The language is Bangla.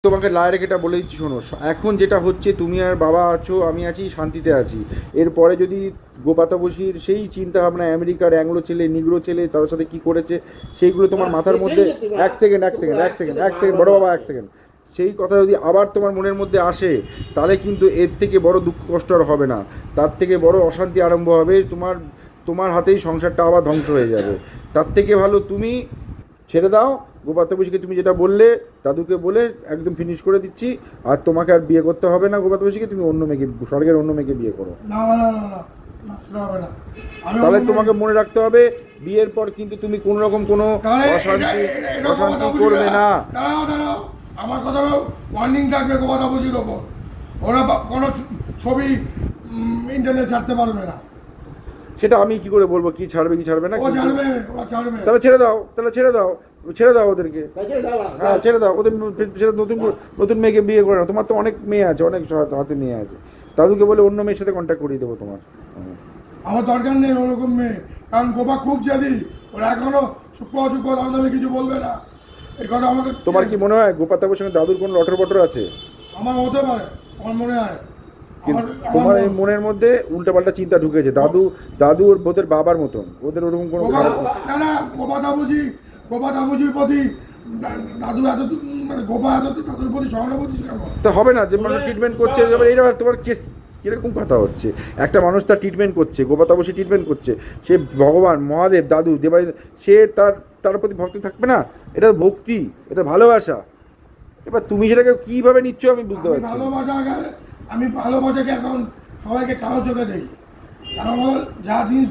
তোমাকে ডাইরেক্ট এটা বলে দিচ্ছি, শোনো, এখন যেটা হচ্ছে, তুমি আর বাবা আছো, আমি আছি, শান্তিতে আছি। এরপরে যদি গোপাতা বসির সেই চিন্তা ভাবনা, আমেরিকার অ্যাংলো ছেলে, নিগ্রো ছেলে, তাদের সাথে কি করেছে সেইগুলো তোমার মাথার মধ্যে, এক সেকেন্ড বড় বাবা, এক সেকেন্ড, সেই কথা যদি আবার তোমার মনের মধ্যে আসে, তাহলে কিন্তু এর থেকে বড় দুঃখ কষ্ট আর হবে না, তার থেকে বড় অশান্তি আরম্ভ হবে। তোমার হাতেই সংসারটা আবার ধ্বংস হয়ে যাবে। তার থেকে ভালো তুমি ছেড়ে দাও। গোপাতা বসিকে তুমি যেটা বললে, দাদুকে বলে একদম ফিনিশ করে দিচ্ছি। আর তোমাকে আর বিয়ে করতে হবে না গোপাতা বসিকে, তুমি অন্য মেয়েকে, স্বর্গের অন্য মেয়েকে বিয়ে করো। তাহলে তোমাকে মনে রাখতে হবে, বিয়ের পর কিন্তু তুমি কোন রকম কোনো অশান্তি করবে না। আমার কথা ওয়ার্নিং থাকবে গোপাতা বসির ওপর, ওরা কোনো ছবি ইন্টারনেট ছাড়তে পারবে না। সেটা আমি কি করে বলবো কি ছাড়বে কি ছাড়বে না? তাহলে ছেড়ে দাও ওদেরকে। হ্যাঁ, ছেড়ে দাও ওদের, নতুন মেয়েকে বিয়ে করে না। তোমার তো অনেক মেয়ে আছে, অনেক হাতে মেয়ে আছে। দাদুকে বলে অন্য মেয়ের সাথে কন্ট্যাক্ট করিয়ে দেবো তোমার। আমার দরকার নেই ওরকম মেয়ে, কারণ গোপা খুব জেদি, ওরা এখনো সূক্ষ্ম দামে কিছু বলবে না। এই কথা আমাকে। তোমার কি মনে হয় গোপাতাবুর সঙ্গে দাদুর কোনো লটর বটর আছে? আমার হতে পারে, আমার মনে হয়। তোমার এই মনের মধ্যে উল্টাপাল্টা চিন্তা ঢুকেছে। দাদু ওদের বাবার মতন, ওদের ওরকম কোনো না। গোপাতাবুজির প্রতি দাদু এত, মানে গোপা এত দাদুর প্রতি সহানুভূতি কেন? তো হবে না, যে মানুষ ট্রিটমেন্ট করছে, এইটা তোমার কিরকম কথা হচ্ছে? একটা মানুষ তার ট্রিটমেন্ট করছে, গোপাতাবসী ট্রিটমেন্ট করছে, সে ভগবান মহাদেব দাদু দেবাই, সে তার প্রতি ভক্তি থাকবে না? এটা ভক্তি, এটা ভালোবাসা। এবার তুমি সেটাকে কিভাবে নিচ্ছ আমি বুঝতে পারছি। আমি ভালোবাসাকে এখন সবাইকে কালো চোখে দেখি, কারণ যা জিনিস